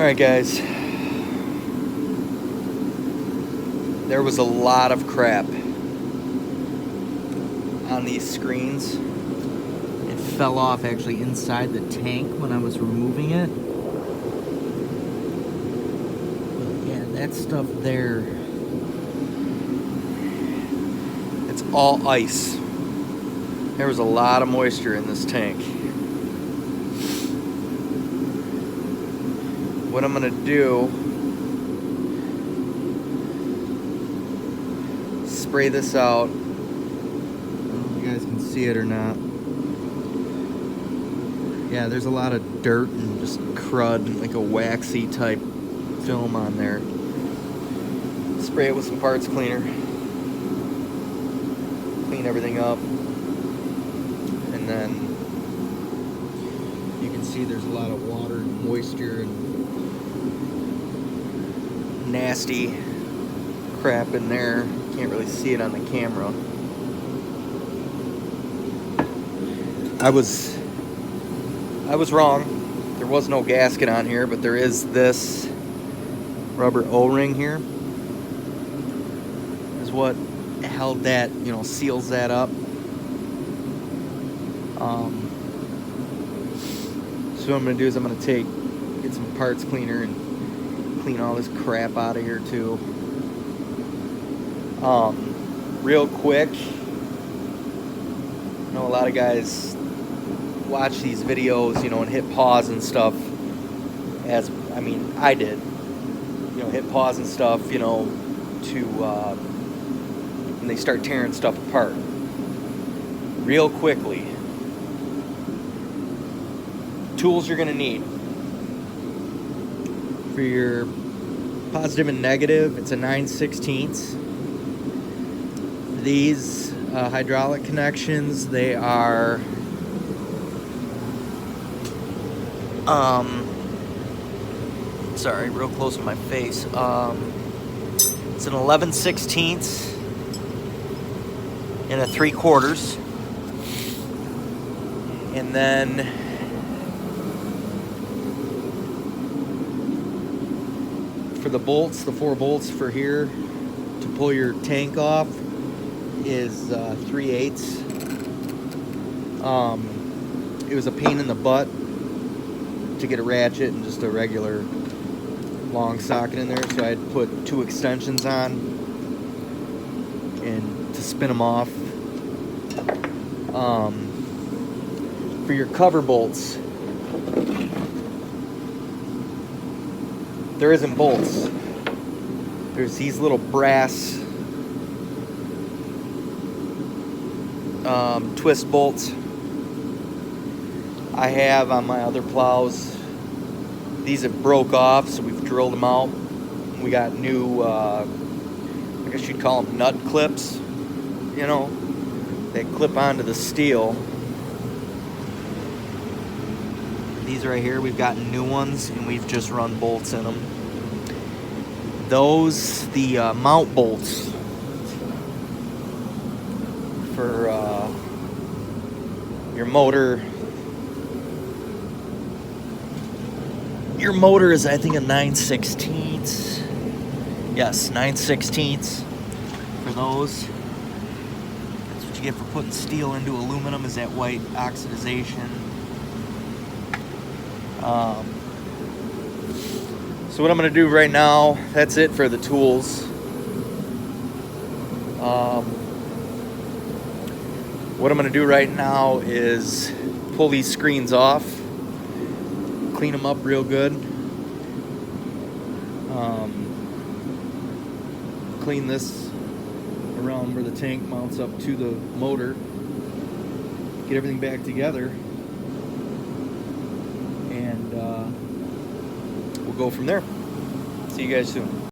Alright guys, there was a lot of crap on these screens. It fell off actually inside the tank when I was removing it. But yeah, that stuff there, it's all ice. There was a lot of moisture in this tank. What I'm gonna do, spray this out. I don't know if you guys can see it or not. Yeah, there's a lot of dirt and just crud, like a waxy type film on there. Spray it with some parts cleaner. Clean everything up. And then you can see there's a lot of water and moisture and nasty crap in there. Can't really see it on the camera. I was wrong. There was no gasket on here, but there is this rubber O-ring here. Is what held that, seals that up. So what I'm gonna do is I'm gonna get some parts cleaner and clean all this crap out of here too. Real quick, I know a lot of guys watch these videos, and hit pause and stuff. I did. Hit pause and stuff, and they start tearing stuff apart. Real quickly, tools you're gonna need for your positive and negative. It's a 9/16. These hydraulic connections, they are sorry, real close to my face. It's an 11/16 and a 3/4, and then for the bolts, the 4 bolts for here to pull your tank off is 3/8. It was a pain in the butt to get a ratchet and just a regular long socket in there, so I had to put 2 extensions on and to spin them off. For your cover bolts, there isn't bolts. There's these little brass twist bolts I have on my other plows. These have broke off, so we've drilled them out. We got new, I guess you'd call them nut clips, they clip onto the steel. These right here, we've gotten new ones, and we've just run bolts in them. Those, the mount bolts for your motor. Your motor is, I think, a 9/16. Yes, 9/16 for those. That's what you get for putting steel into aluminum, is that white oxidization. So what I'm going to do right now, that's it for the tools. What I'm going to do right now is pull these screens off, clean them up real good, clean this around where the tank mounts up to the motor, get everything back together, and we'll go from there. See you guys soon.